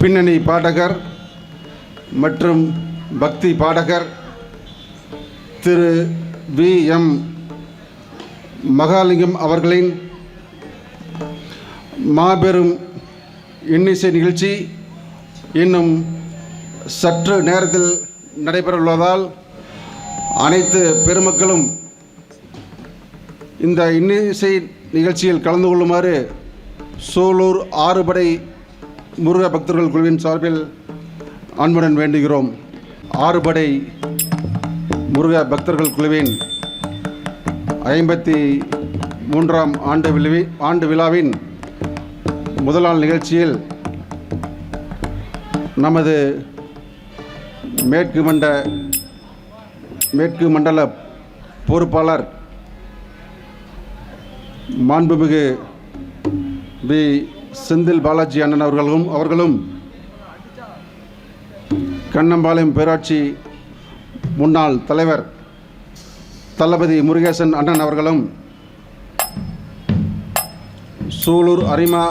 பின்னணி பாடகர் மற்றும் பக்தி பாடகர் திரு வி.எம். மகாலிங்கம் அவர்களின் மாபெரும் இன்னிசை நிகழ்ச்சி இன்னும் சற்று நேரத்தில் நடைபெறவுள்ளதால் அனைத்து பெருமக்களும் இந்த இன்னிசை நிகழ்ச்சியில் கலந்து கொள்ளுமாறு சூலூர் ஆறுபடை முருக பக்தர்கள் குழுவின் சார்பில் அன்புடன் வேண்டுகிறோம். ஆறுபடை முருக பக்தர்கள் குழுவின் 53ஆம் ஆண்டு விழாவின் முதல் நாள் நிகழ்ச்சியில் நமது மேற்கு மண்டல பொறுப்பாளர் மாண்புமிகு பி. செந்தில் பாலாஜி அண்ணன் அவர்களும் கண்ணம்பாளையம் பேராட்சி முன்னாள் தலைவர் தளபதி முருகேசன் அண்ணன் அவர்களும் சூலூர் அரிமா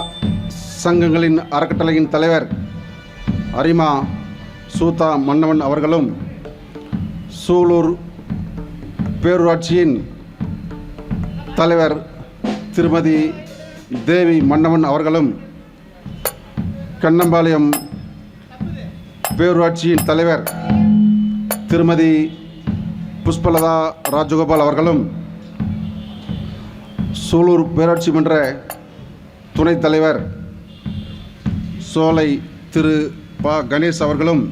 சங்கங்களின் அறக்கட்டளையின் தலைவர் அரிமா சூதா மன்னவன் அவர்களும் சூலூர் பேரூராட்சியின் தலைவர் திருமதி தேவி மன்னவன் அவர்களும் கண்ணம்பாளையம் பேரூராட்சியின் தலைவர் திருமதி புஷ்பலதா ராஜகோபால் அவர்களும் சூலூர் பேராட்சி மன்ற துணைத் தலைவர் சோலை திரு ப. கணேஷ் அவர்களும்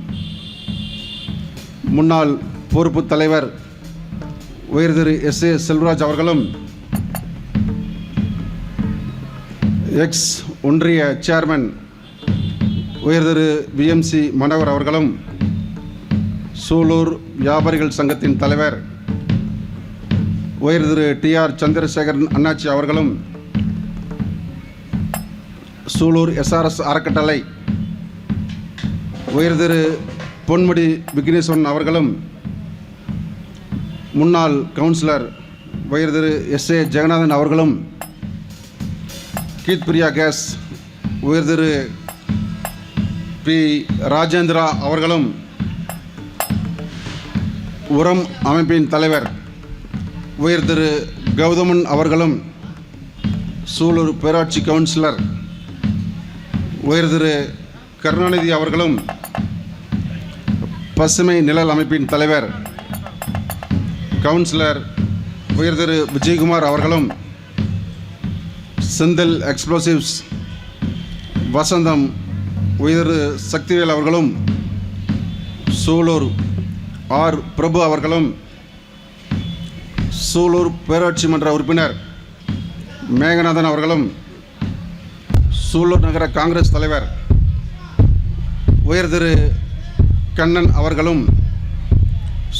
முன்னாள் பொறுப்பு தலைவர் உயர் திரு S.A. செல்வராஜ் அவர்களும் எக்ஸ் ஒன்றிய சேர்மன் உயர் திரு V.M.C. மனோகர் அவர்களும் சூலூர் வியாபாரிகள் சங்கத்தின் தலைவர் உயர் திரு T.R. சந்திரசேகரன் அண்ணாச்சி அவர்களும் சூலூர் SRS அறக்கட்டளை உயர் திரு பொன்முடி விக்னேஸ்வரன் அவர்களும் முன்னாள் கவுன்சிலர் உயர் திரு S.A. ஜெகநாதன் அவர்களும் கீத் பிரியா கேஸ் உயர் திரு பி. ராஜேந்திரா அவர்களும் உரம் அமைப்பின் தலைவர் உயர் திரு கௌதமன் அவர்களும் சூலூர் பேராட்சி கவுன்சிலர் உயர் திரு கருணாநிதி அவர்களும் பசுமை நிழல் அமைப்பின் தலைவர் கவுன்சிலர் உயர் திரு விஜயகுமார் அவர்களும் செந்தில் எக்ஸ்ப்ளோசிவ்ஸ் வசந்தம் உயர் சக்திவேல் அவர்களும் சூலூர் ஆர். பிரபு அவர்களும் சூலூர் பேராட்சி மன்ற உறுப்பினர் மேகநாதன் அவர்களும் சூலூர் நகர காங்கிரஸ் தலைவர் உயர் திரு கண்ணன் அவர்களும்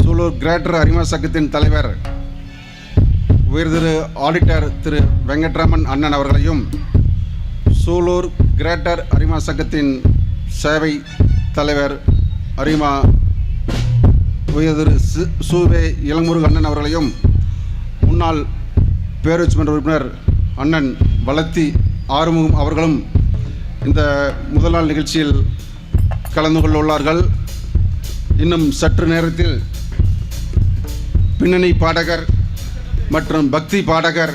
சூலூர் கிரேட்டர் அரிமா சங்கத்தின் தலைவர் உயர் திரு ஆடிட்டர் திரு வெங்கட்ராமன் அண்ணன் அவர்களையும் சூலூர் கிரேட்டர் அரிமா சங்கத்தின் சேவை தலைவர் அரிமா உயர் திரு சூவே இளமுருகு அண்ணன் அவர்களையும் முன்னாள் பேரூராட்சி மன்ற உறுப்பினர் அண்ணன் வளத்தி ஆறுமுகம் அவர்களும் இந்த முதல் நாள் நிகழ்ச்சியில் கலந்து கொள்ள உள்ளார்கள். இன்னும் சற்று நேரத்தில் பின்னணி பாடகர் மற்றும் பக்தி பாடகர்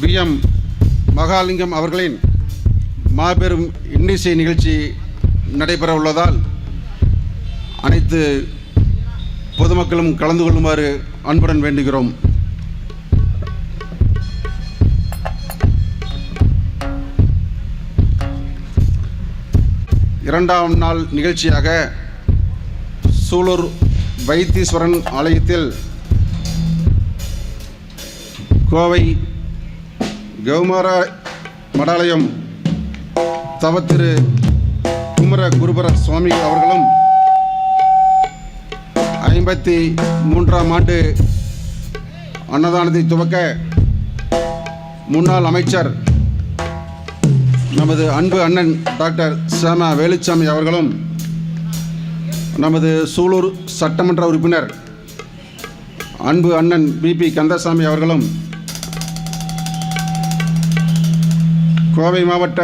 V.M. மகாலிங்கம் அவர்களின் மாபெரும் இன்னிசை நிகழ்ச்சி நடைபெற உள்ளதால் அனைத்து பொதுமக்களும் கலந்து கொள்ளுமாறு அன்புடன் வேண்டுகிறோம். இரண்டாம் நாள் நிகழ்ச்சியாக சூலூர் வைத்தீஸ்வரன் ஆலயத்தில் கோவை கௌமார மடாலயம் தவத்திரு குமர குருபர சுவாமி அவர்களும் 53ஆம் ஆண்டு அன்னதானத்தை துவக்க முன்னாள் அமைச்சர் நமது அன்பு அண்ணன் டாக்டர் சேமா வேலுச்சாமி அவர்களும் நமது சூலூர் சட்டமன்ற உறுப்பினர் அன்பு அண்ணன் B.P. கந்தசாமி அவர்களும் கோவை மாவட்ட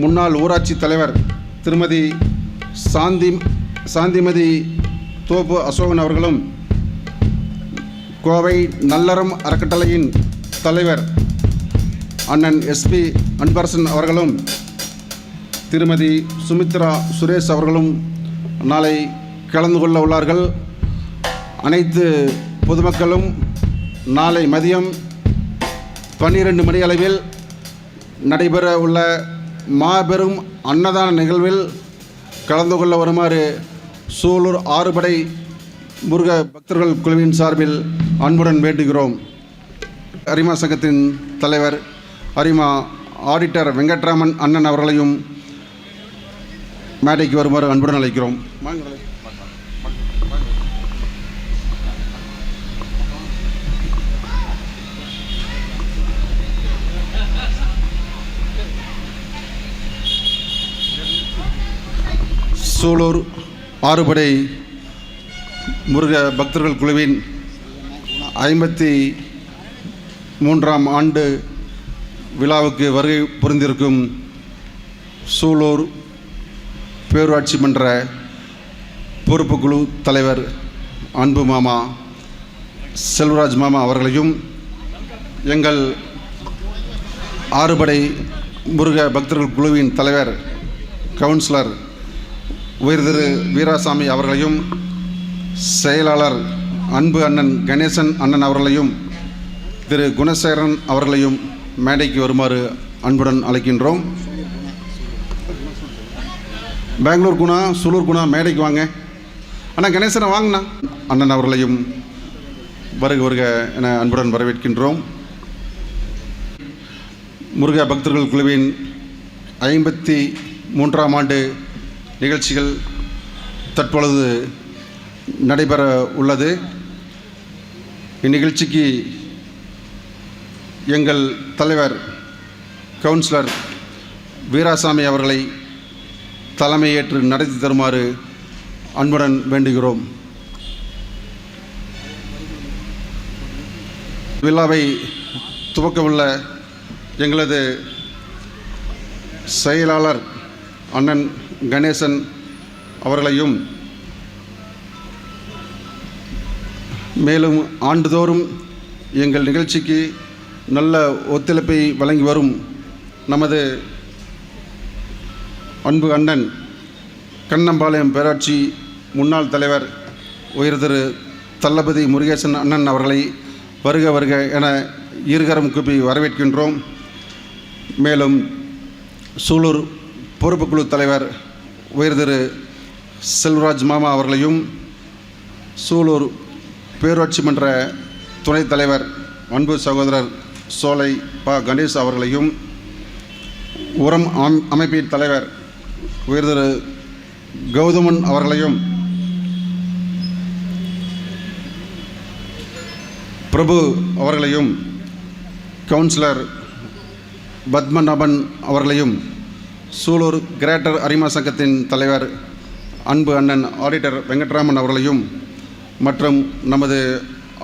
முன்னாள் ஊராட்சி தலைவர் திருமதி சாந்திமதி தோப்பு அசோகன் அவர்களும், கோவை நல்லறம் அறக்கட்டளையின் தலைவர் அண்ணன் எஸ்பி அன்பரசன் அவர்களும், திருமதி சுமித்ரா சுரேஷ் அவர்களும் நாளை கலந்து கொள்ள உள்ளார்கள். அனைத்து பொதுமக்களும் நாளை மதியம் 12 மணி அளவில் நடைபெற உள்ள மாபெரும் அன்னதான நிகழ்வில் கலந்து கொள்ள வருமாறு சூலூர் ஆறுபடை முருக பக்தர்கள் குழுவின் சார்பில் அன்புடன் வேண்டுகிறோம். அரிமா சங்கத்தின் தலைவர் அரிமா ஆடிட்டர் வெங்கட்ராமன் அண்ணன் அவர்களையும் மேடைக்கு வருமாறு அன்புடன் அழைக்கிறோம். சூலூர் ஆறுபடை முருக பக்தர்கள் குழுவின் 53ஆம் ஆண்டு விழாவுக்கு வருகை புரிந்திருக்கும் சூலூர் பேரூராட்சி மன்ற பொறுப்பு குழு தலைவர் அன்பு மாமா செல்வராஜ் மாமா அவர்களையும், எங்கள் ஆறுபடை முருக பக்தர்கள் குழுவின் தலைவர் கவுன்சிலர் உயர்திரு வீராசாமி அவர்களையும், செயலாளர் அன்பு அண்ணன் கணேசன் அண்ணன் அவர்களையும், திரு குணசேகரன் அவர்களையும் மேடைக்கு வருமாறு அன்புடன் அழைக்கின்றோம். பெங்களூர் குணா, சூலூர் குணா மேடைக்கு வாங்க. அண்ணா கணேசனை வாங்கண்ணா. அண்ணன் அவர்களையும் வருக வருக என அன்புடன் வரவேற்கின்றோம். முருக பக்தர்கள் குழுவின் 53ஆம் ஆண்டு நிகழ்ச்சிகள் தற்பொழுது நடைபெற உள்ளது. இந்நிகழ்ச்சிக்கு எங்கள் தலைவர் கவுன்சிலர் வீராசாமி அவர்களை தலைமையேற்று நடத்தி தருமாறு அன்புடன் வேண்டுகிறோம். விழாவை துவக்கவுள்ள எங்களது செயலாளர் அண்ணன் கணேசன் அவர்களையும், மேலும் ஆண்டுதோறும் எங்கள் நிகழ்ச்சிக்கு நல்ல ஒத்துழைப்பை வழங்கி வரும் நமது அன்பு அண்ணன் கண்ணம்பாளையம் பேராட்சி முன்னாள் தலைவர் உயர் திரு தளபதி முருகேசன் அண்ணன் அவர்களை வருக வருக என இருகரம் கூப்பி வரவேற்கின்றோம். மேலும் சூலூர் பொறுப்புக்குழு தலைவர் உயர் திரு செல்வராஜ் மாமா அவர்களையும், சூலூர் பேரூராட்சி மன்ற துணைத் தலைவர் அன்பு சகோதரர் சோலை ப கணேஷ் அவர்களையும், உரம் அமைப்பின் தலைவர் உயர் திரு கௌதமன் அவர்களையும், பிரபு அவர்களையும், கவுன்சிலர் பத்மநாபன் அவர்களையும், சூலூர் கிரேட்டர் அரிமா சங்கத்தின் தலைவர் அன்பு அண்ணன் ஆடிட்டர் வெங்கட்ராமன் அவர்களையும், மற்றும் நமது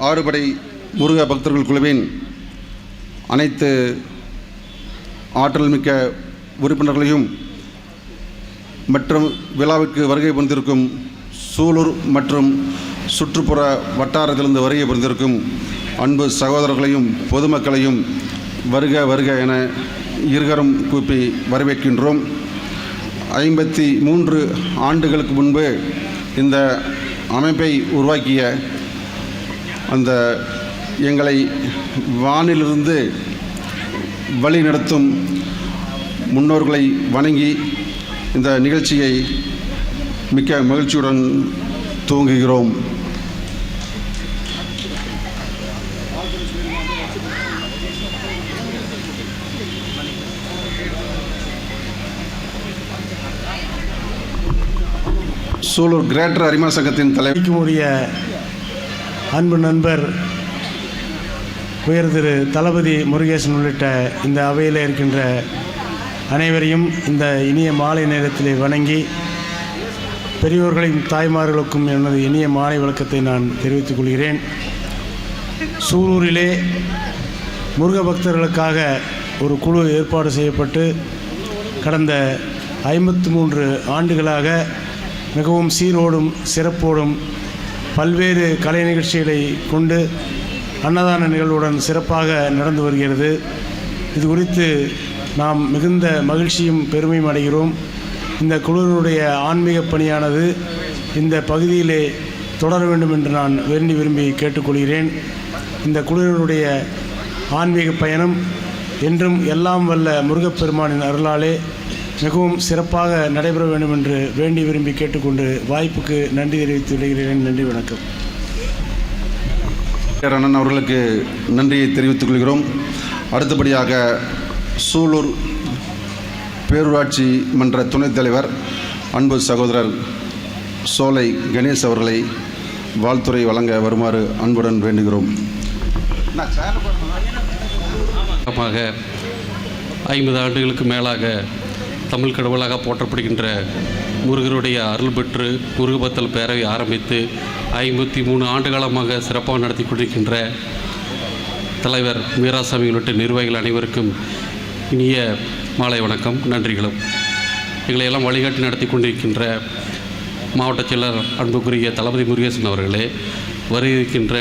ஆறுபடை முருக பக்தர்கள் குழுவின் அனைத்து ஆற்றல் மிக்க உறுப்பினர்களையும் மற்றும் விழாவுக்கு வருகை புரிந்திருக்கும் சூலூர் மற்றும் சுற்றுப்புற வட்டாரத்திலிருந்து வருகை புரிந்திருக்கும் அன்பு சகோதரர்களையும் பொதுமக்களையும் வருக வருக என இருகரம் கூப்பி வரவேற்கின்றோம். 53 ஆண்டுகளுக்கு முன்பு இந்த அமைப்பை உருவாக்கிய அந்த எங்களை வானிலிருந்து வழி நடத்தும் முன்னோர்களை வணங்கி இந்த நிகழ்ச்சியை மிக்க மகிழ்ச்சியுடன் துவங்குகிறோம். சூலூர் கிரேட்டர் அரிமா சங்கத்தின் தலைவருடைய அன்பு நண்பர் உயர் திரு தளபதி முருகேசன் உள்ளிட்ட இந்த அவையில் இருக்கின்ற அனைவரையும் இந்த இனிய மாலை நேரத்திலே வணங்கி, பெரியோர்களையும் தாய்மார்களுக்கும் எனது இனிய மாலை வணக்கத்தை நான் தெரிவித்துக் கொள்கிறேன். சூலூரிலே முருக பக்தர்களுக்காக ஒரு குழு ஏற்பாடு செய்யப்பட்டு கடந்த 53 ஆண்டுகளாக மிகவும் சீரோடும் சிறப்போடும் பல்வேறு கலை நிகழ்ச்சிகளை கொண்டு அன்னதான நிகழ்வுடன் சிறப்பாக நடந்து வருகிறது. இது குறித்து நாம் மிகுந்த மகிழ்ச்சியும் பெருமையும் அடைகிறோம். இந்த குழுவினுடைய ஆன்மீக பணியானது இந்த பகுதியிலே தொடர வேண்டும் என்று நான் விரும்பி கேட்டுக்கொள்கிறேன். இந்த குழுவினுடைய ஆன்மீக பயணம் என்றும் எல்லாம் வல்ல முருகப்பெருமானின் அருளாலே மிகவும் சிறப்பாக நடைபெற வேண்டும் என்று விரும்பி கேட்டுக்கொண்டு வாய்ப்புக்கு நன்றி தெரிவித்து விடுகிறேன். நன்றி, வணக்கம். அண்ணன் அவர்களுக்கு நன்றியை தெரிவித்துக் கொள்கிறோம். அடுத்தபடியாக சூலூர் பேரூராட்சி மன்ற துணைத் தலைவர் அன்பு சகோதரர் சோலை கணேஷ் அவர்களை வாழ்த்துரை வழங்க வருமாறு அன்புடன் வேண்டுகிறோம். 50 ஆண்டுகளுக்கு மேலாக தமிழ் கடவுளாக போற்றப்படுகின்ற முருகருடைய அருள் பெற்று முருகபத்தல் பேரவை ஆரம்பித்து 53 ஆண்டு காலமாக சிறப்பாக நடத்தி கொண்டிருக்கின்ற தலைவர் மீராசாமி உள்ளிட்ட நிர்வாகிகள் அனைவருக்கும் இனிய மாலை வணக்கம், நன்றிகளும். எங்களை எல்லாம் வழிகாட்டி நடத்தி கொண்டிருக்கின்ற மாவட்ட செயலர் அன்புக்குரிய தளபதி முருகேசன் அவர்களே, வருகின்ற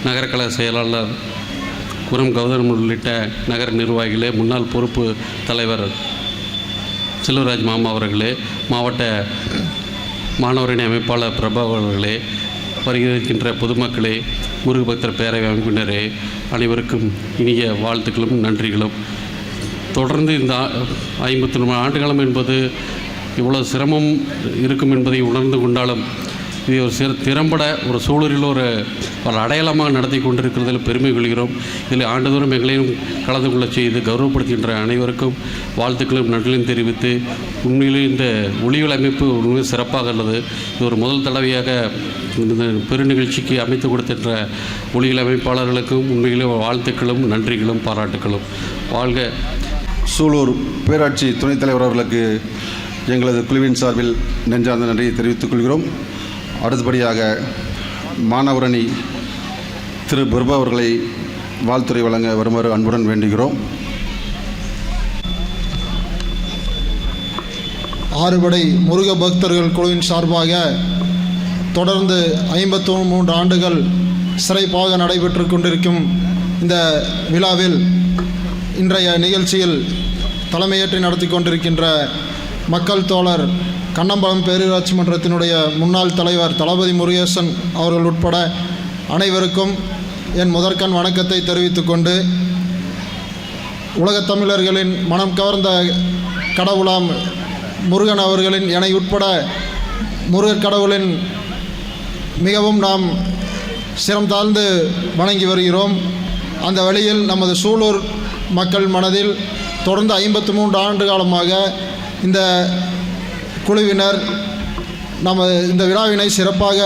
நகரக்கழக செயலாளர் குரம் கௌதம் உள்ளிட்ட நகர நிர்வாகிகளே, முன்னாள் பொறுப்பு தலைவர் செல்வராஜ் மாமா அவர்களே, மாவட்ட மாணவரணி அமைப்பாளர் பிரபா அவர்களே, வருகின்ற பொதுமக்களே, முருகபக்தர் பேரவை அமைப்பினரே, அனைவருக்கும் இனிய வாழ்த்துக்களும் நன்றிகளும். தொடர்ந்து இந்த 53 ஆண்டுகாலம் என்பது இவ்வளவு சிரமம் இருக்கும் என்பதை உணர்ந்து கொண்டாலும் இது ஒரு திறம்பட ஒரு சூழலில் ஒரு அடையாளமாக நடத்தி கொண்டிருக்கிறதில் பெருமை கொள்கிறோம். இதில் ஆண்டுதோறும் எங்களையும் கலந்து கொள்ள செய்து கௌரவப்படுத்துகின்ற அனைவருக்கும் வாழ்த்துக்களும் நன்றிகளையும் தெரிவித்து, உண்மையிலே இந்த ஒளியல் அமைப்பு உண்மையில் சிறப்பாக உள்ளது. இது ஒரு முதல் தடவையாக இந்த பெருநிகழ்ச்சிக்கு அமைத்து கொடுக்கின்ற ஒளியல் அமைப்பாளர்களுக்கும் உண்மையிலே வாழ்த்துக்களும் நன்றிகளும் பாராட்டுக்களும். வாழ்க. சூலூர் பேராட்சி துணைத் தலைவர் அவர்களுக்கு எங்களது குழுவின் சார்பில் நெஞ்சார்ந்த நன்றியை தெரிவித்துக் கொள்கிறோம். அடுத்தபடியாக மாணவரணி திரு பிரபா அவர்களை வாழ்த்துரை வழங்க வருமாறு அன்புடன் வேண்டுகிறோம். ஆறுபடை முருக பக்தர்கள் குழுவின் சார்பாக தொடர்ந்து 53 ஆண்டுகள் சிறப்பாக நடைபெற்று கொண்டிருக்கும் இந்த விழாவில் இன்றைய நிகழ்ச்சியில் தலைமையேற்று நடத்தி கொண்டிருக்கின்ற மக்கள் தோழர் கண்ணம்பலம் பேரூராட்சி மன்றத்தினுடைய முன்னாள் தலைவர் தளபதி முருகேசன் அவர்கள் உட்பட அனைவருக்கும் என் முதற்கண் வணக்கத்தை தெரிவித்துக் கொண்டு, உலகத் தமிழர்களின் மனம் கவர்ந்த கடவுளாம் முருகன் அவர்களின் என உட்பட முருகக் கடவுளின் மிகவும் நாம் சிரம் தாழ்ந்து வணங்கி வருகிறோம். அந்த வழியில் நமது சூலூர் மக்கள் மனதில் தொடர்ந்து 53 ஆண்டு காலமாக இந்த குழுவினர் நம்ம இந்த விழாவினை சிறப்பாக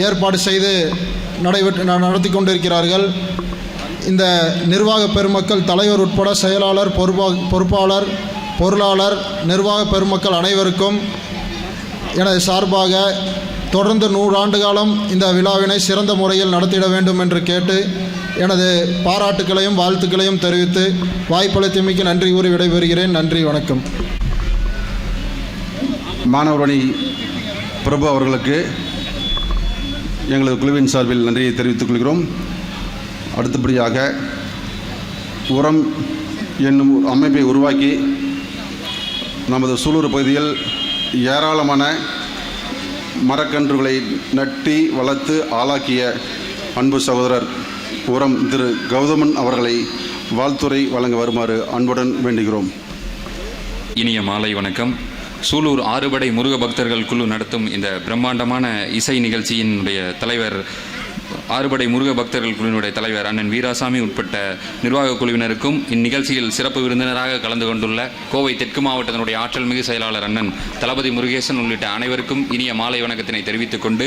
ஏற்பாடு செய்து நடத்தி கொண்டிருக்கிறார்கள். இந்த நிர்வாக பெருமக்கள் தலைவர் உட்பட செயலாளர், பொறுப்பாளர், பொருளாளர், நிர்வாக பெருமக்கள் அனைவருக்கும் எனது சார்பாக தொடர்ந்து 100 ஆண்டு காலம் இந்த விழாவினை சிறந்த முறையில் நடத்திட வேண்டும் என்று கேட்டு எனது பாராட்டுக்களையும் வாழ்த்துக்களையும் தெரிவித்து வாய்ப்பளித்தமைக்கு நன்றி கூறி விடைபெறுகிறேன். நன்றி, வணக்கம். மாணவரணி பிரபு அவர்களுக்கு எங்களது குழுவின் சார்பில் நன்றியை தெரிவித்துக் கொள்கிறோம். அடுத்தபடியாக உரம் என்னும் அமைப்பை உருவாக்கி நமது சூலூர் பகுதியில் ஏராளமான மரக்கன்றுகளை நட்டி வளர்த்து ஆளாக்கிய அன்பு சகோதரர் உரம் திரு கௌதமன் அவர்களை வாழ்த்துரை வழங்க வருமாறு அன்புடன் வேண்டுகிறோம். இனிய மாலை வணக்கம். சூலூர் ஆறுபடை முருக பக்தர்கள் குழு நடத்தும் இந்த பிரம்மாண்டமான இசை நிகழ்ச்சியினுடைய தலைவர், ஆறுபடை முருக பக்தர்கள் குழுவினுடைய தலைவர் அண்ணன் வீராசாமி உட்பட்ட நிர்வாக குழுவினருக்கும் இந்நிகழ்ச்சியில் சிறப்பு விருந்தினராக கலந்து கொண்டுள்ள கோவை தெற்கு மாவட்டத்தினுடைய ஆற்றல் மிகு செயலாளர் அண்ணன் தளபதி முருகேசன் உள்ளிட்ட அனைவருக்கும் இனிய மாலை வணக்கத்தினை தெரிவித்துக் கொண்டு,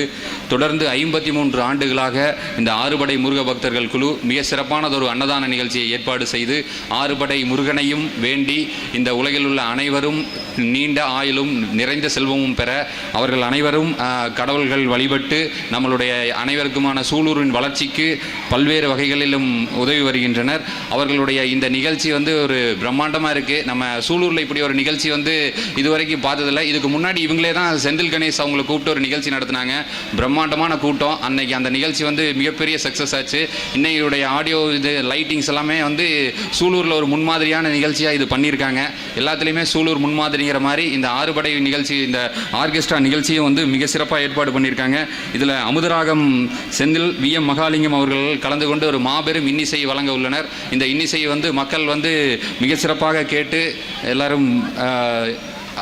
தொடர்ந்து 53 ஆண்டுகளாக இந்த ஆறுபடை முருக பக்தர்கள் குழு மிக சிறப்பானதொரு அன்னதான நிகழ்ச்சியை ஏற்பாடு செய்து ஆறுபடை முருகனையும் வேண்டி இந்த உலகில் உள்ள அனைவரும் நீண்ட ஆயுளும் நிறைந்த செல்வமும் பெற அவர்கள் அனைவரும் கடவுள்கள் வழிபட்டு நம்மளுடைய அனைவருக்குமான சூலூரின் வளர்ச்சிக்கு பல்வேறு வகைகளிலும் உதவி வருகின்றனர். அவர்களுடைய இந்த நிகழ்ச்சி வந்து ஒரு பிரம்மாண்டமாக இருக்குது. நம்ம சூலூரில் இப்படி ஒரு நிகழ்ச்சி வந்து இதுவரைக்கும் பார்த்ததில்லை. இதுக்கு முன்னாடி இவங்களே தான் செந்தில் கணேஷ் அவங்களை கூப்பிட்டு ஒரு நிகழ்ச்சி நடத்தினாங்க. பிரம்மாண்டமான கூட்டம். அன்னைக்கு அந்த நிகழ்ச்சி வந்து மிகப்பெரிய சக்ஸஸ் ஆச்சு. இன்னையுடைய ஆடியோ இது லைட்டிங்ஸ் எல்லாமே வந்து சூலூரில் ஒரு முன்மாதிரியான நிகழ்ச்சியாக இது பண்ணியிருக்காங்க. எல்லாத்துலேயுமே சூலூர் முன்மாதிரிங்கிற மாதிரி இந்த ஆறுபடை நிகழ்ச்சி, இந்த ஆர்கெஸ்ட்ரா நிகழ்ச்சியும் வந்து மிக சிறப்பாக ஏற்பாடு பண்ணியிருக்காங்க. இதில் அமுதராகம் செந்தில் VM மகாலிங்கம் அவர்கள் கலந்து கொண்டு ஒரு மாபெரும் இன்னிசை வழங்க உள்ளனர். இந்த இன்னிசையை வந்து மக்கள் வந்து மிக சிறப்பாக கேட்டு எல்லாரும்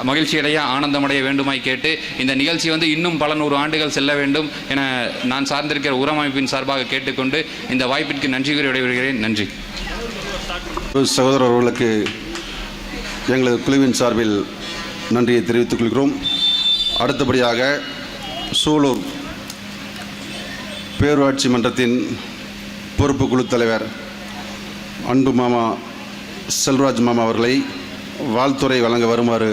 மகிழ்ச்சியடைய ஆனந்தமடைய வேண்டுமாய் கேட்டு இந்த நிகழ்ச்சி வந்து இன்னும் பல 100 ஆண்டுகள் செல்ல வேண்டும் என நான் சார்ந்திருக்கிற உரமைப்பின் சார்பாக கேட்டுக்கொண்டு இந்த வாய்ப்பிற்கு நன்றி கூறி விடைபெறுகிறேன். நன்றி. சகோதரர்களுக்கு எங்களது குழுவின் சார்பில் நன்றியை தெரிவித்துக் கொள்கிறோம். அடுத்தபடியாக சூலூர் பேரூராட்சி மன்றத்தின் பொறுப்பு குழு தலைவர் அன்பு மாமா செல்வராஜ் மாமா அவர்களை வாழ்த்துரை வழங்க வருமாறு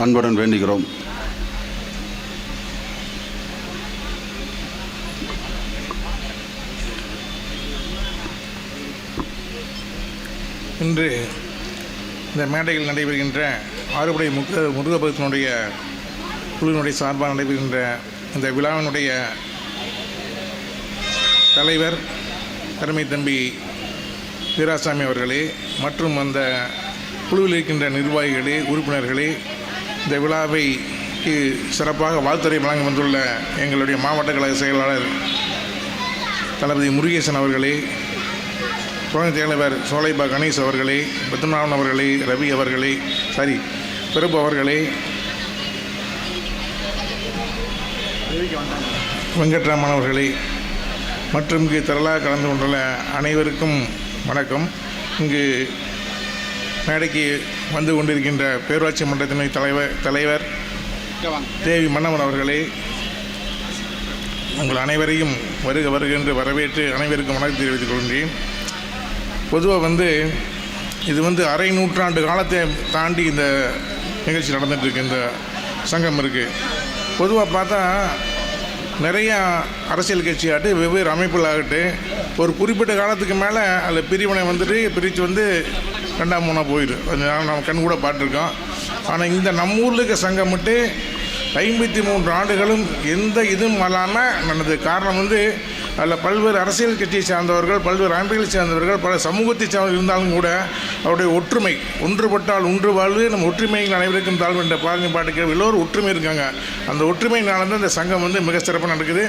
அன்புடன் வேண்டுகிறோம். இன்று இந்த மேடையில் நடைபெறுகின்ற ஆறுபடை முருகபக்தனுடைய குழுவினுடைய சார்பாக நடைபெறுகின்ற இந்த விழாவினுடைய தலைவர் அருமை தம்பி வீராசாமி அவர்களே மற்றும் அந்த குழுவில் இருக்கின்ற நிர்வாகிகளே, உறுப்பினர்களே, இந்த விழாவைக்கு சிறப்பாக வாழ்த்துரை வழங்க வந்துள்ள எங்களுடைய மாவட்ட கழக செயலாளர் தளபதி முருகேசன் அவர்களே, துணை தலைவர் சோலைபா கணேஷ் அவர்களே, பத்மநாபன் அவர்களே, ரவி அவர்களே, பிரபு அவர்களே, வெங்கட்ராமன் அவர்களே மற்றும் இங்கு திரளாக கலந்து கொண்டுள்ள அனைவருக்கும் வணக்கம். இங்கு மேடைக்கு வந்து கொண்டிருக்கின்ற பேரூராட்சி மன்றத்தின் தலைவர் தேவி மன்னவன் அவர்களே, உங்கள் அனைவரையும் வருக வருக என்று வரவேற்று அனைவருக்கும் வணக்கம் தெரிவித்துக் கொள்கின்றேன். பொதுவாக இது அரை நூற்றாண்டு காலத்தை தாண்டி இந்த நிகழ்ச்சி நடந்துகிட்ருக்கு. இந்த சங்கம் இருக்குது. பொதுவாக பார்த்தா நிறையா அரசியல் கட்சியாகட்டு வெவ்வேறு அமைப்புகளாகட்டு ஒரு குறிப்பிட்ட காலத்துக்கு மேலே அதில் பிரிவினை பிரித்து 2ஆம் 3ஆக போயிடும். நம்ம கண் கூட பார்த்துருக்கோம். ஆனால் இந்த நம்ம ஊரில் இருக்க சங்கம் மட்டும் 53 ஆண்டுகளும் எந்த இதுவும் இல்லாமல் நடந்தது. காரணம் அதில் பல்வேறு அரசியல் கட்சியை சார்ந்தவர்கள், பல்வேறு அமைப்புகளை சேர்ந்தவர்கள், பல சமூகத்தை சார்ந்த இருந்தாலும் கூட அவருடைய ஒற்றுமை, ஒன்றுபட்டால் ஒன்று வாழ்வு, நம்ம ஒற்றுமைகள் அனைவருக்கும் தாழ்வு என்ற பாட்டுக்கு எல்லோரும் ஒற்றுமை இருக்காங்க. அந்த ஒற்றுமையினால தான் இந்த சங்கம் மிக சிறப்பாக நடக்குது.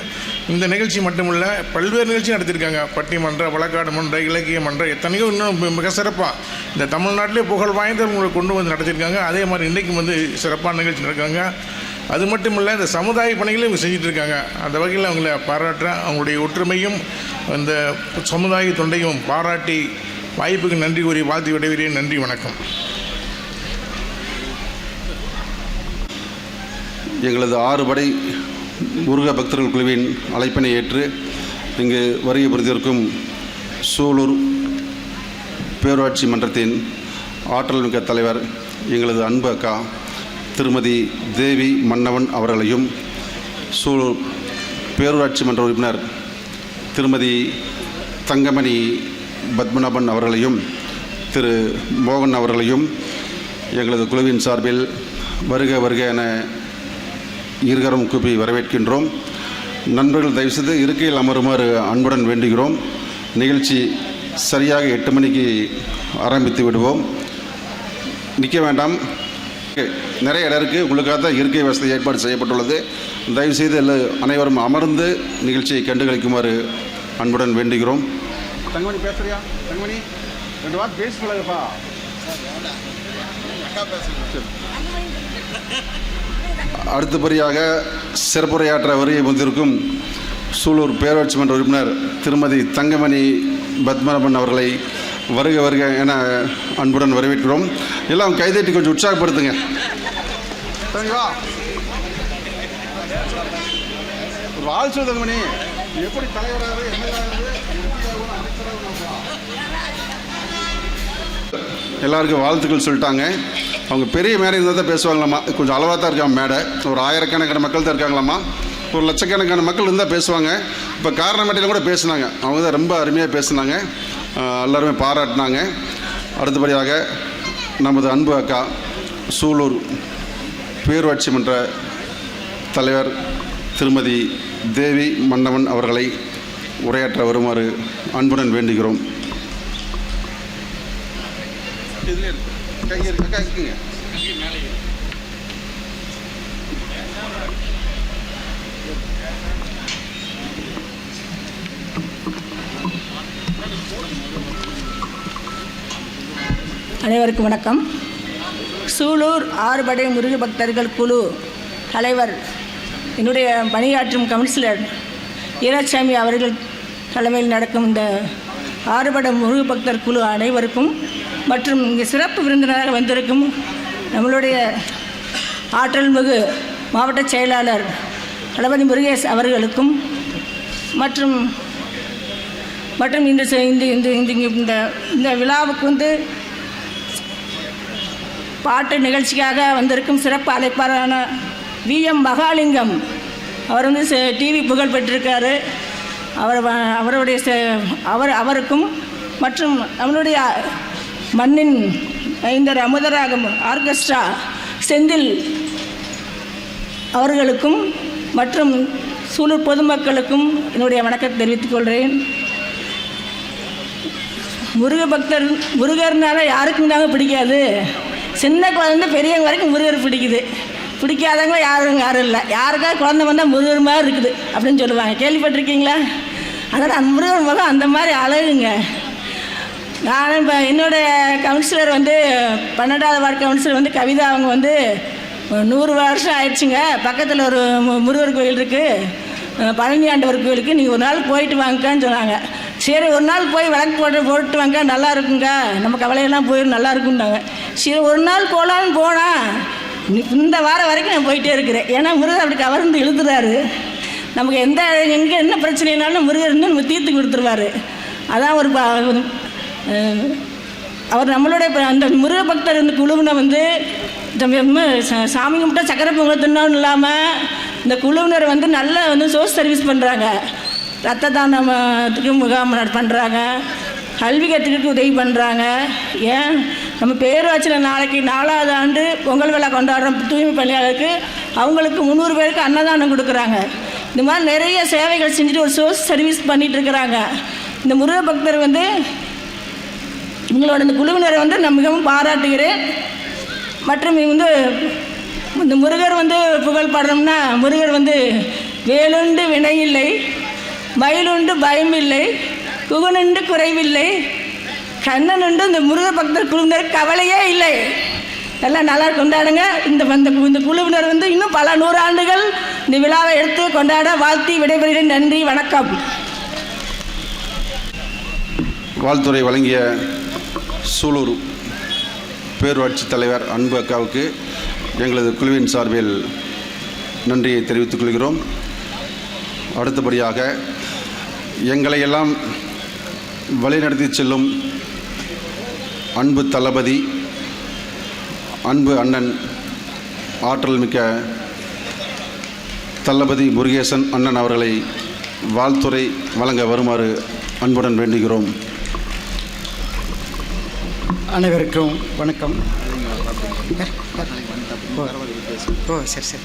இந்த நிகழ்ச்சி மட்டுமில்ல, பல்வேறு நிகழ்ச்சி நடத்தியிருக்காங்க. பட்டிமன்ற, வழக்காடு மன்ற, இலக்கிய மன்றம், எத்தனையோ இன்னும் மிக சிறப்பாக இந்த தமிழ்நாட்டிலே புகழ் வாய்ந்தவங்களை கொண்டு நடத்தியிருக்காங்க. அதே மாதிரி இன்றைக்கும் சிறப்பான நிகழ்ச்சி நடக்காங்க. அது மட்டும் இல்லை, இந்த சமுதாய பணிகளையும் இவங்க செஞ்சிட்ருக்காங்க. அந்த வகையில் அவங்கள பாராட்டுறேன். அவங்களுடைய ஒற்றுமையும் இந்த சமுதாய தொண்டையும் பாராட்டி வாய்ப்புக்கு நன்றி கூறி வாழ்த்து விடைபெறுகிறேன். நன்றி, வணக்கம். எங்களது ஆறுபடை முருக பக்தர்கள் குழுவின் அழைப்பினை ஏற்று இங்கு வருகை புரிந்திருக்கும் சூலூர் பேரூராட்சி மன்றத்தின் ஆற்றல் மிக்க தலைவர் எங்களது அன்பு அக்கா திருமதி தேவி மன்னவன் அவர்களையும், சூலூர் பேரூராட்சி மன்ற உறுப்பினர் திருமதி தங்கமணி பத்மநாபன் அவர்களையும், திரு மோகன் அவர்களையும் எங்களது குழுவின் சார்பில் வருக வருக என இருகரம் கூப்பி வரவேற்கின்றோம். நண்பர்கள் தயவுசெய்து இருக்கையில் அமருமாறு அன்புடன் வேண்டுகிறோம். நிகழ்ச்சி சரியாக 8 மணிக்கு ஆரம்பித்து விடுவோம். நிற்க வேண்டாம், நிறைய இடம் இருக்குது. உங்களுக்காக தான் இருக்கை வசதி ஏற்பாடு செய்யப்பட்டுள்ளது. தயவுசெய்து அனைவரும் அமர்ந்து நிகழ்ச்சியை கண்டுகளிக்குமாறு அன்புடன் வேண்டுகிறோம். தங்கமணி பேசுறியா? தங்கமணி 2 வாரம் பேசிக்கலாப்பா. அடுத்தபடியாக சிறப்புரையாற்ற வருகை வந்திருக்கும் சூலூர் பேரூராட்சி மன்ற உறுப்பினர் திருமதி தங்கமணி பத்மநாபன் அவர்களை வருக வருக என அன்புடன் வரவேற்கிறோம். எல்லாம் கைதட்டி கொஞ்சம் உற்சாகப்படுத்துங்க. வாழ்த்து தங்கமணி எப்படி தலைவராக எல்லாருக்கும் வாழ்த்துக்கள் சொல்லிட்டாங்க. அவங்க பெரிய மேடை இருந்தால் தான் பேசுவாங்களாம்மா. கொஞ்சம் அளவாக தான் இருக்காங்க மேடை. ஒரு 1000கணக்கான மக்கள் தான் இருக்காங்களாம்மா. ஒரு லட்சக்கணக்கான மக்கள் இருந்தால் பேசுவாங்க. இப்போ காரணமேட்டையில் கூட பேசுனாங்க. அவங்க தான் ரொம்ப அருமையாக பேசுனாங்க. எல்லாருமே பாராட்டினாங்க. அடுத்தபடியாக நமது அன்பு அக்கா சூலூர் பேரூராட்சி மன்ற தலைவர் திருமதி தேவி மன்னவன் அவர்களை உரையாற்ற வருமாறு அன்புடன் வேண்டுகிறோம். அனைவருக்கும் வணக்கம். சூலூர் ஆறுபடை முருக பக்தர்கள் குழு தலைவர் என்னுடைய பணியாற்றும் கவுன்சிலர் ஈராசாமி அவர்கள் தலைமையில் நடக்கும் இந்த ஆறுபடை முருக பக்தர் குழு அனைவருக்கும் மற்றும் இங்கே சிறப்பு விருந்தினராக வந்திருக்கும் நம்மளுடைய ஆற்றல் மிகு மாவட்ட செயலாளர் தளபதி முருகேஷ் அவர்களுக்கும் மற்றும் மற்றும் இந்த இந்த விழாவுக்கு பாட்டு நிகழ்ச்சிக்காக வந்திருக்கும் சிறப்பு அழைப்பாளரான விஎம் மகாலிங்கம் அவர் டிவி புகழ் பெற்றிருக்காரு. அவருக்கும் மற்றும் நம்மளுடைய மண்ணின் ஐந்தர் அமுதராகம் ஆர்கெஸ்ட்ரா செந்தில் அவர்களுக்கும் மற்றும் சூலூர் பொதுமக்களுக்கும் என்னுடைய வணக்கத்தை தெரிவித்துக் கொள்கிறேன். முருகர்னால யாருக்கும் தாங்க பிடிக்காது. சின்ன குழந்தை பெரியவங்க வரைக்கும் முருகர் பிடிக்குது. பிடிக்காதவங்க யாரும் இல்லை. யாருக்கா குழந்தை வந்தால் முருகர் மாதிரி இருக்குது அப்படின்னு சொல்லுவாங்க. கேள்விப்பட்டிருக்கீங்களா? அதனால் அந்த முருகர் முகம் அந்த மாதிரி அழகுங்க. நான் இப்போ என்னுடைய கவுன்சிலர் 12வது வார்டு கவுன்சிலர் கவிதா அவங்க 100 வருஷம் ஆயிடுச்சுங்க. பக்கத்தில் ஒரு முருகர் கோயில் இருக்குது, பழனி ஆண்டவர் கோயிலுக்கு நீங்கள் ஒரு நாள் போயிட்டு வாங்கக்கான்னு சொன்னாங்க. சரி, ஒரு நாள் போய் விளக்கு போட்டு வாங்க, நல்லா இருக்குங்க, நம்ம கவலையெல்லாம் போயிடும், நல்லா இருக்குன்னாங்க. சரி, ஒரு நாள் போகலான்னு போனால் இந்த வாரம் வரைக்கும் நான் போயிட்டே இருக்கிறேன். ஏன்னா முருகர் அப்படி கவர்ந்து இழுத்துறாரு. நமக்கு எங்கே என்ன பிரச்சனைனாலும் முருகர் நம்ம தீர்த்து கொடுத்துருவார். அதான் அவர் நம்மளுடைய அந்த முருக பக்தர் குழுவினை சாமி கும்பிட்டா சக்கரை பொங்கல் தின்னாலும் இல்லாமல் இந்த குழுவினர் நல்லா சோர்ஸ் சர்வீஸ் பண்ணுறாங்க. ரத்த தானத்துக்கு முகாம் பண்ணுறாங்க, கல்வி கற்றுக்கிட்டு உதவி பண்ணுறாங்க. ஏன் நம்ம பேரூராட்சியில் நாளைக்கு 4வது ஆண்டு பொங்கல் விழா கொண்டாடுற தூய்மை பணியாளருக்கு அவங்களுக்கு 300 பேருக்கு அன்னதானம் கொடுக்குறாங்க. இந்த மாதிரி நிறைய சேவைகள் செஞ்சுட்டு ஒரு சோர்ஸ் சர்வீஸ் பண்ணிகிட்ருக்குறாங்க. இந்த முருக பக்தர் இவங்களோட இந்த குழுவினரை நான் மிகவும் பாராட்டுகிறேன். மற்றும் இந்த முருகர் புகழ் பாடுறோம்னா, முருகர் வேலுண்டு வினையில்லை, மயிலுண்டு பயமில்லை, குகனுண்டு குறைவில்லை, கண்ணனுண்டு இந்த முருக பக்தர் குழுவினர் கவலையே இல்லை. எல்லாம் நல்லா கொண்டாடுங்க. இந்த குழுவினர் இன்னும் பல 100 ஆண்டுகள் இந்த விழாவை எடுத்து கொண்டாட வாழ்த்தி விடைபெறுகிறேன். நன்றி, வணக்கம். வாழ்த்துறை வழங்கிய சூலூர் பேரூராட்சி தலைவர் அன்பு அக்காவுக்கு எங்களது குழுவின் சார்பில் நன்றியை தெரிவித்துக் கொள்கிறோம். அடுத்தபடியாக எங்களை எல்லாம் வழிநடத்தி செல்லும் அன்பு தளபதி, அன்பு அண்ணன், ஆற்றல் மிக்க தளபதி முருகேசன் அண்ணன் அவர்களை வாழ்த்துறை வழங்க வருமாறு அன்புடன் வேண்டுகிறோம். அனைவருக்கும் வணக்கம். சரி.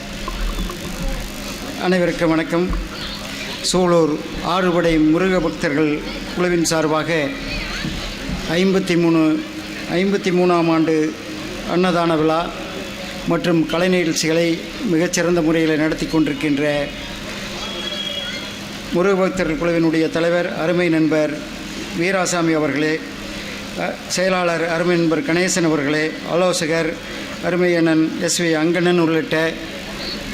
அனைவருக்கும் வணக்கம். சூலூர் ஆறுபடை முருக பக்தர்கள் குழுவின் சார்பாக 53ஆம் ஆண்டு அன்னதான விழா மற்றும் கலை நிகழ்ச்சிகளை மிகச்சிறந்த முறையில் நடத்தி கொண்டிருக்கின்ற முருக பக்தர்கள் குழுவினுடைய தலைவர் அருமை நண்பர் வீராசாமி அவர்களே, செயலாளர் அருமை நண்பர் கணேசன் அவர்களே, ஆலோசகர் அருமை அண்ணன் SV அங்கண்ணன் உள்ளிட்ட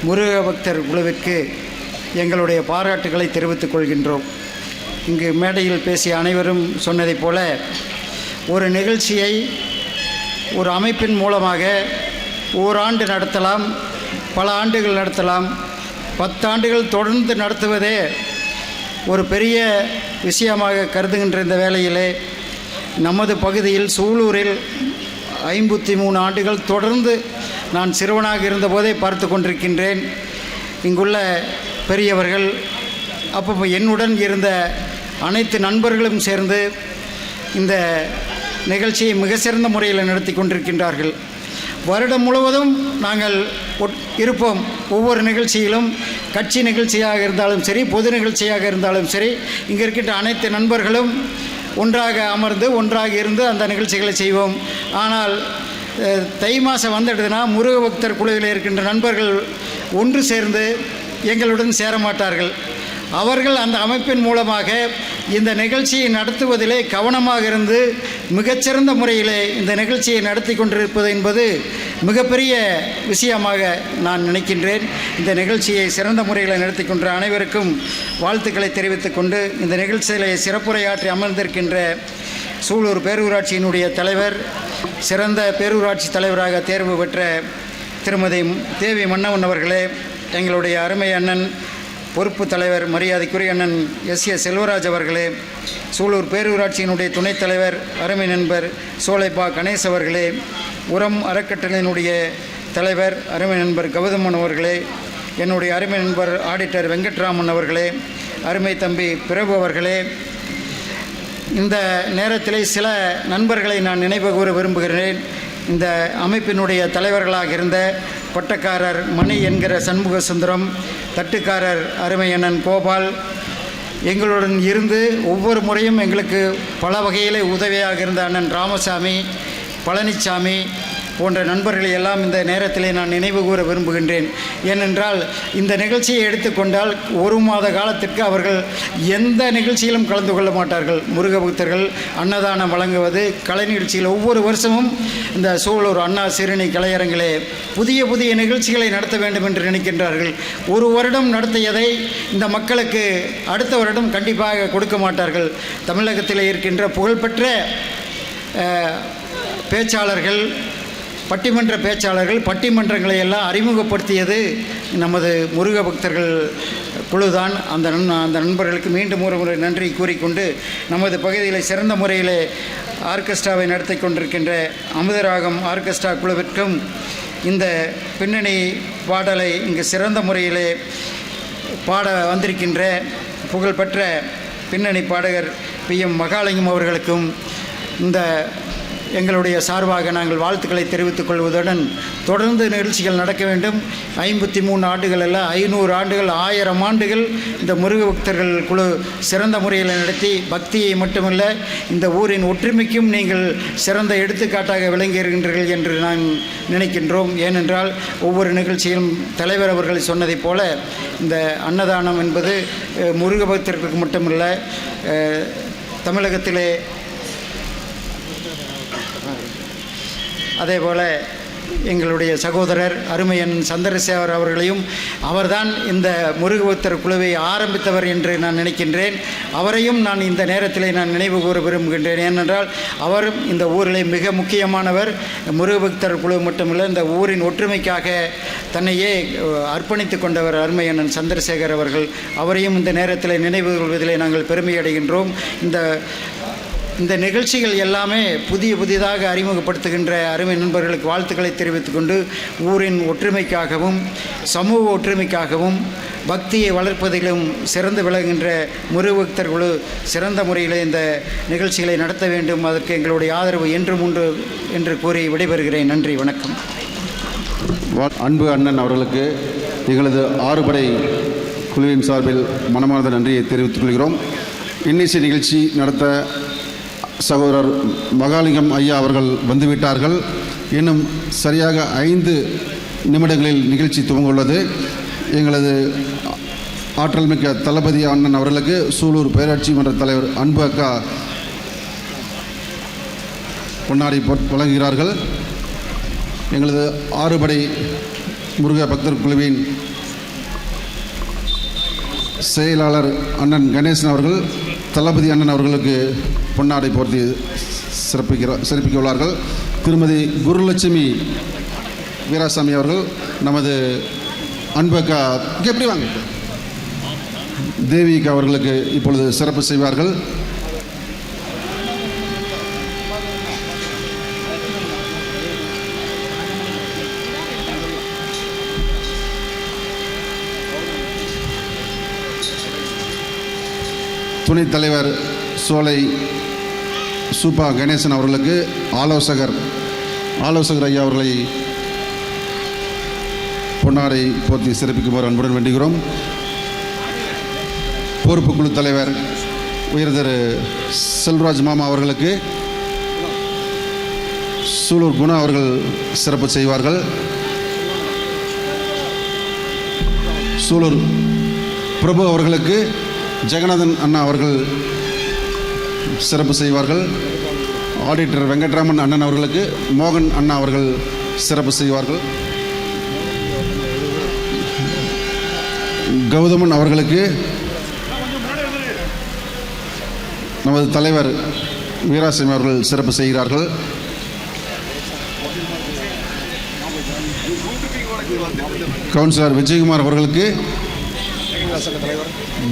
முருக பக்தர் குழுவிற்கு எங்களுடைய பாராட்டுகளை தெரிவித்துக் கொள்கின்றோம். இங்கு மேடையில் பேசிய அனைவரும் சொன்னதைப் போல ஒரு நிகழ்ச்சியை ஒரு அமைப்பின் மூலமாக ஓராண்டு நடத்தலாம், பல ஆண்டுகள் நடத்தலாம், 10 ஆண்டுகள் தொடர்ந்து நடத்துவதே ஒரு பெரிய விஷயமாக கருதுகின்ற இந்த வேளையிலே நமது பகுதியில் சூலூரில் 53 ஆண்டுகள் தொடர்ந்து நான் சிறுவனாக இருந்தபோதே பார்த்து கொண்டிருக்கின்றேன். இங்குள்ள பெரியவர்கள், அப்போ என்னுடன் இருந்த அனைத்து நண்பர்களும் சேர்ந்து இந்த நிகழ்ச்சியை மிக சிறந்த முறையில் நடத்தி கொண்டிருக்கின்றார்கள். வருடம் முழுவதும் நாங்கள் இருப்போம். ஒவ்வொரு நிகழ்ச்சியிலும் கட்சி நிகழ்ச்சியாக இருந்தாலும் சரி, பொது நிகழ்ச்சியாக இருந்தாலும் சரி, இங்கே இருக்கின்ற அனைத்து நண்பர்களும் ஒன்றாக அமர்ந்து ஒன்றாக இருந்து அந்த நிகழ்ச்சிகளை செய்வோம். ஆனால் தை மாதம் வந்துடுதுன்னா முருக பக்தர் குழுவில் இருக்கின்ற நண்பர்கள் ஒன்று சேர்ந்து எங்களுடன் சேரமாட்டார்கள். அவர்கள் அந்த அமைப்பின் மூலமாக இந்த நிகழ்ச்சியை நடத்துவதிலே கவனமாக இருந்து மிகச்சிறந்த முறையிலே இந்த நிகழ்ச்சியை நடத்தி கொண்டிருப்பது என்பது மிகப்பெரிய விஷயமாக நான் நினைக்கின்றேன். இந்த நிகழ்ச்சியை சிறந்த முறையில் நடத்தி கொண்ட அனைவருக்கும் வாழ்த்துக்களை தெரிவித்துக் கொண்டு, இந்த நிகழ்ச்சியிலே சிறப்புரையாற்றி அமர்ந்திருக்கின்ற சூலூர் பேரூராட்சியினுடைய தலைவர், சிறந்த பேரூராட்சி தலைவராக தேர்வு பெற்ற திருமதி தேவி மன்னவன் அவர்களே, எங்களுடைய அருமை அண்ணன் பொறுப்பு தலைவர் மரியாதைக்குரிய அண்ணன் எஸ்.ஏ. செல்வராஜ் அவர்களே, சூலூர் பேரூராட்சியினுடைய துணைத் தலைவர் அருமை நண்பர் சோலைப்பா கணேஷ் அவர்களே, உரம் அறக்கட்டளையினுடைய தலைவர் அருமை நண்பர் கௌதமன் அவர்களே, என்னுடைய அருமை நண்பர் ஆடிட்டர் வெங்கட்ராமன் அவர்களே, அருமை தம்பி பிரபு அவர்களே, இந்த நேரத்தில் சில நண்பர்களை நான் நினைவு கூற விரும்புகிறேன். இந்த அமைப்பினுடைய தலைவர்களாக இருந்த பட்டக்காரர் மணி என்கிற சண்முக சுந்தரம், தட்டுக்காரர் அருமையண்ணன் கோபால், எங்களுடன் இருந்து ஒவ்வொரு முறையும் எங்களுக்கு பல வகையில் உதவியாக இருந்த அண்ணன் ராமசாமி, பழனிசாமி போன்ற நண்பர்களை எல்லாம் இந்த நேரத்திலே நான் நினைவு கூற விரும்புகின்றேன். ஏனென்றால் இந்த நிகழ்ச்சியை எடுத்துக்கொண்டால் ஒரு மாத காலத்திற்கு அவர்கள் எந்த நிகழ்ச்சியிலும் கலந்து கொள்ள மாட்டார்கள். முருக பக்தர்கள் அன்னதானம் வழங்குவது, கலை நிகழ்ச்சிகள் ஒவ்வொரு வருஷமும் இந்த சூலூர் அண்ணா சிறுநி கலையரங்கிலே புதிய புதிய நிகழ்ச்சிகளை நடத்த வேண்டும் என்று நினைக்கின்றார்கள். ஒரு வருடம் நடத்தியதை இந்த மக்களுக்கு அடுத்த வருடம் கண்டிப்பாக கொடுக்க மாட்டார்கள். தமிழகத்தில் இருக்கின்ற புகழ்பெற்ற பேச்சாளர்கள், பட்டிமன்ற பேச்சாளர்கள் பட்டிமன்றங்களை எல்லாம் அறிமுகப்படுத்தியது நமது முருக பக்தர்கள் குழுதான். அந்த நண்பர்களுக்கு மீண்டும் ஒரு முறை நன்றி கூறிக்கொண்டு, நமது பகுதியில் சிறந்த முறையில் ஆர்கெஸ்ட்ராவை நடத்தி கொண்டிருக்கின்ற அமுதராகம் ஆர்கெஸ்ட்ரா குழுவிற்கும், இந்த பின்னணி பாடலை இங்கு சிறந்த முறையில் பாட வந்திருக்கின்ற புகழ்பெற்ற பின்னணி பாடகர் PM மகாலிங்கம் அவர்களுக்கும் இந்த எங்களுடைய சார்பாக நாங்கள் வாழ்த்துக்களை தெரிவித்துக் கொள்வதுடன், தொடர்ந்து நிகழ்ச்சிகள் நடக்க வேண்டும். 53 ஆண்டுகள் அல்ல, 500 ஆண்டுகள், 1000 ஆண்டுகள் இந்த முருக பக்தர்கள் குழு சிறந்த முறையில் நடத்தி பக்தியை மட்டுமல்ல இந்த ஊரின் ஒற்றுமைக்கும் நீங்கள் சிறந்த எடுத்துக்காட்டாக விளங்கியிருக்கின்றீர்கள் என்று நான் நினைக்கின்றோம். ஏனென்றால் ஒவ்வொரு நிகழ்ச்சியிலும் தலைவர் அவர்கள் சொன்னதைப் போல இந்த அன்னதானம் என்பது முருக பக்தர்களுக்கு மட்டுமல்ல, தமிழகத்திலே அதேபோல் எங்களுடைய சகோதரர் அருமையன் சந்திரசேகர் அவர்களையும், அவர்தான் இந்த முருக பக்தர் குழுவை ஆரம்பித்தவர் என்று நான் நினைக்கின்றேன். அவரையும் நான் இந்த நேரத்தில் நான் நினைவு கூற விரும்புகின்றேன். ஏனென்றால் அவரும் இந்த ஊரிலே மிக முக்கியமானவர். முருக பக்தர் குழு மட்டுமல்ல, இந்த ஊரின் ஒற்றுமைக்காக தன்னையே அர்ப்பணித்து கொண்டவர் அருமையண்ணன் சந்திரசேகர் அவர்கள். அவரையும் இந்த நேரத்தில் நினைவு கொள்வதிலே நாங்கள் பெருமை அடைகின்றோம். இந்த நிகழ்ச்சிகள் எல்லாமே புதிதாக அறிமுகப்படுத்துகின்ற அருமை நண்பர்களுக்கு வாழ்த்துக்களை தெரிவித்துக் கொண்டு, ஊரின் ஒற்றுமைக்காகவும் சமூக ஒற்றுமைக்காகவும் பக்தியை வளர்ப்பதிலும் சிறந்து விளங்குகின்ற முருக பக்தர் குழு சிறந்த முறையில் இந்த நிகழ்ச்சிகளை நடத்த வேண்டும். அதற்கு எங்களுடைய ஆதரவு என்றும் உண்டு என்று கூறி விடைபெறுகிறேன். நன்றி, வணக்கம். அன்பு அண்ணன் அவர்களுக்கு எங்களது ஆறுபடை குழுவின் சார்பில் மனமார்ந்த நன்றியை தெரிவித்துக் கொள்கிறோம். இன்னிசை நிகழ்ச்சி நடத்த சகோதரர் மகாலிங்கம் ஐயா அவர்கள் வந்துவிட்டார்கள். இன்னும் சரியாக 5 நிமிடங்களில் நிகழ்ச்சி துவங்க உள்ளது. எங்களது ஆற்றல் மிக்க தளபதி அண்ணன் அவர்களுக்கு சூலூர் பேராட்சி மன்ற தலைவர் அன்பு அக்கா பொன்னாடை வழங்குகிறார்கள். எங்களது ஆறுபடை முருக பக்தர் குழுவின் செயலாளர் அண்ணன் கணேசன் அவர்கள் தளபதி அண்ணன் அவர்களுக்கு பொன்னாடை போர்த்தி சிறப்பிக்க உள்ளார்கள். திருமதி குருலட்சுமி வீராசாமி அவர்கள் நமது அன்பக்கா எப்படி வாங்க தேவிகா அவர்களுக்கு இப்பொழுது சிறப்பு செய்வார்கள். துணைத் தலைவர் சோலை சூப்பா கணேசன் அவர்களுக்கு ஆலோசகர் ஐயா அவர்களை பொன்னாடை போர்த்தி சிறப்பிக்குமாறு அன்புடன் வேண்டுகிறோம். பொறுப்பு குழு தலைவர் உயர் திரு செல்வராஜ் மாமா அவர்களுக்கு சூலூர் குணா அவர்கள் சிறப்பு செய்வார்கள். சூலூர் பிரபு அவர்களுக்கு ஜெகநாதன் அண்ணா அவர்கள் சிறப்பு செய்வார்கள். ஆடிட்டர் வெங்கட்ராமன் அண்ணன் அவர்களுக்கு மோகன் அண்ணா அவர்கள் சிறப்பு செய்வார்கள். கௌதமன் அவர்களுக்கு நமது தலைவர் வீராசாமி அவர்கள் சிறப்பு செய்கிறார்கள். கவுன்சிலர் விஜயகுமார் அவர்களுக்கு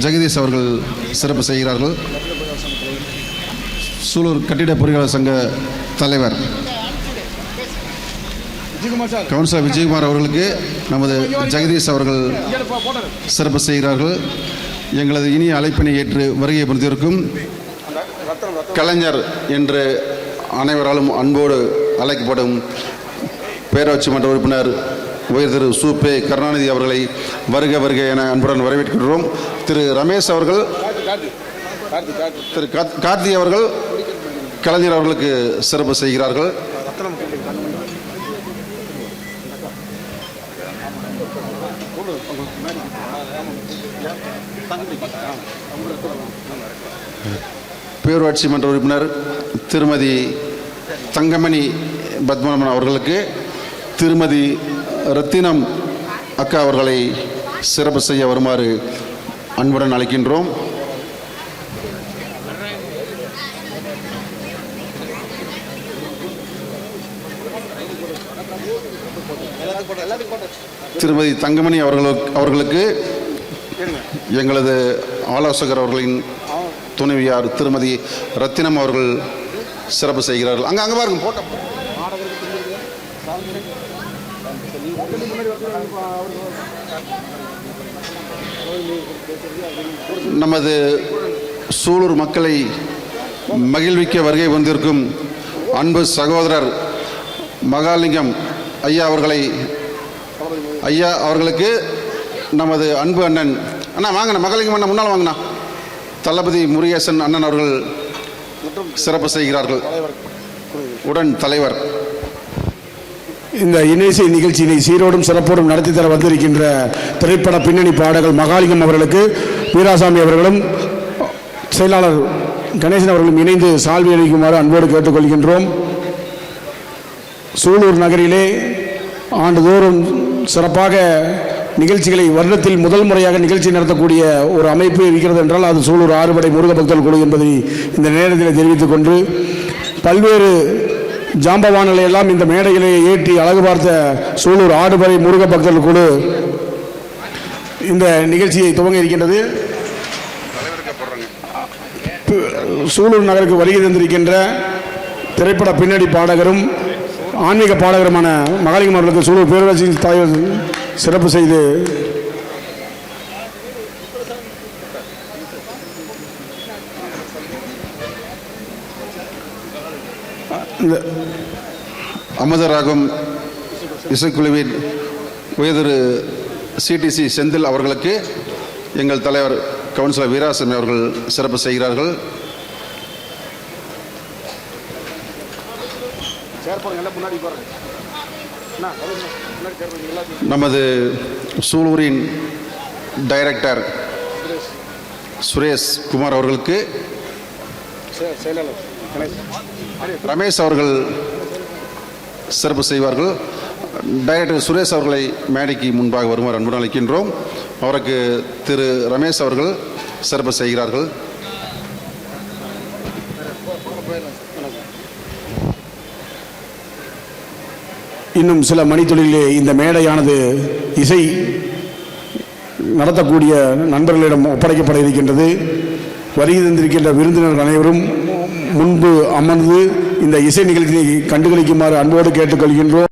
ஜெகதீஷ் அவர்கள் சிறப்பு செய்கிறார்கள். சூலூர் கட்டிட பொறியாளர் சங்க தலைவர் கவுன்சிலர் விஜயகுமார் அவர்களுக்கு நமது ஜெகதீஷ் அவர்கள் சிறப்பு செய்கிறார்கள். எங்களது இனிய அழைப்பினை ஏற்று வருகை புரிந்திருக்கும் கலைஞர் என்று அனைவராலும் அன்போடு அழைக்கப்படும் பேரூராட்சி மன்ற உறுப்பினர் உயர் திரு சூப்பே கருணாநிதி அவர்களை வருக வருக என அன்புடன் வரவேற்கின்றோம். திரு ரமேஷ் அவர்கள், திரு கார்த்தி அவர்கள் கலைஞர் அவர்களுக்கு சிறப்பு செய்கிறார்கள். பேரூராட்சி மன்ற உறுப்பினர் திருமதி தங்கமணி பத்மநாபன் அவர்களுக்கு திருமதி ரத்தினம் அக்கா அவர்களை சிறப்பு செய்ய வருமாறு அன்புடன் அழைக்கின்றோம். திருமதி தங்கமணி அவர்களுக்கு எங்களது ஆலோசகர் அவர்களின் துணைவியார் திருமதி ரத்தினம் அவர்கள் சிறப்பு செய்கிறார்கள். அங்கே பாருங்க போட்டோ. நமது சூலூர் மக்களை மகிழ்விக்க வருகை வந்திருக்கும் அன்பு சகோதரர் மகாலிங்கம் ஐயா அவர்களுக்கு நமது அன்பு அண்ணன் வாங்கின மகாலிங்கம் அண்ணன் முன்னால் வாங்கினா தளபதி முருகேசன் அண்ணன் அவர்கள் சிறப்பு செய்கிறார்கள். உடன் தலைவர் இந்த இணைசை நிகழ்ச்சியினை சீரோடும் சிறப்போடும் நடத்தி தர வந்திருக்கின்ற திரைப்பட பின்னணி பாடகர் மகாலிங்கம் அவர்களுக்கு வீராசாமி அவர்களும் செயலாளர் கணேசன் அவர்களும் இணைந்து சால்வி அளிக்குமாறு அன்போடு கேட்டுக்கொள்கின்றோம். சூலூர் நகரிலே ஆண்டுதோறும் சிறப்பாக நிகழ்ச்சிகளை வருடத்தில் முதல் முறையாக நிகழ்ச்சி நடத்தக்கூடிய ஒரு அமைப்பு இருக்கிறது என்றால் அது சூலூர் ஆறுபடை முருக பக்தர் குழு என்பதை இந்த நேரத்தில் தெரிவித்துக் கொண்டு பல்வேறு ஜாம்பவான்களை எல்லாம் இந்த மேடைகளை ஏற்றி அழகு பார்த்த சூலூர் ஆறுபடை முருக பக்தர் குழு இந்த நிகழ்ச்சியை துவங்க இருக்கின்றது. சூலூர் நகருக்கு வருகை தந்திருக்கின்ற திரைப்பட பின்னணி பாடகரும் ஆன்மீக பாடகருமான மகாலிங்கம் அவர்களுக்கு சூலூர் பேரூராட்சி தலைவர் சிறப்பு செய்து அமதராகும் இசைக்குழுவின் உயர்திரு சிடிசி செந்தில் அவர்களுக்கு எங்கள் தலைவர் கவுன்சிலர் வீராசாமி அவர்கள் சிறப்பு செய்கிறார்கள். நமது சூலூரின் டைரக்டர் சுரேஷ் குமார் அவர்களுக்கு ரமேஷ் அவர்கள் சிறப்பு செய்வார்கள். டைரக்டர் சுரேஷ் அவர்களை மேடைக்கு முன்பாக வருமாறு அன்புடன் அழைக்கின்றோம். அவருக்கு திரு ரமேஷ் அவர்கள் சிறப்பு செய்கிறார்கள். இன்னும் சில மணித்துளிலே இந்த மேடையானது இசை நடத்தக்கூடிய நண்பர்களிடம் ஒப்படைக்கப்பட இருக்கின்றது. வருகை தந்திருக்கின்ற விருந்தினர் அனைவரும் முன்பு அமர்ந்து இந்த இசை நிகழ்ச்சியை கண்டுகளிக்குமாறு அன்போடு கேட்டுக்கொள்கின்றோம்.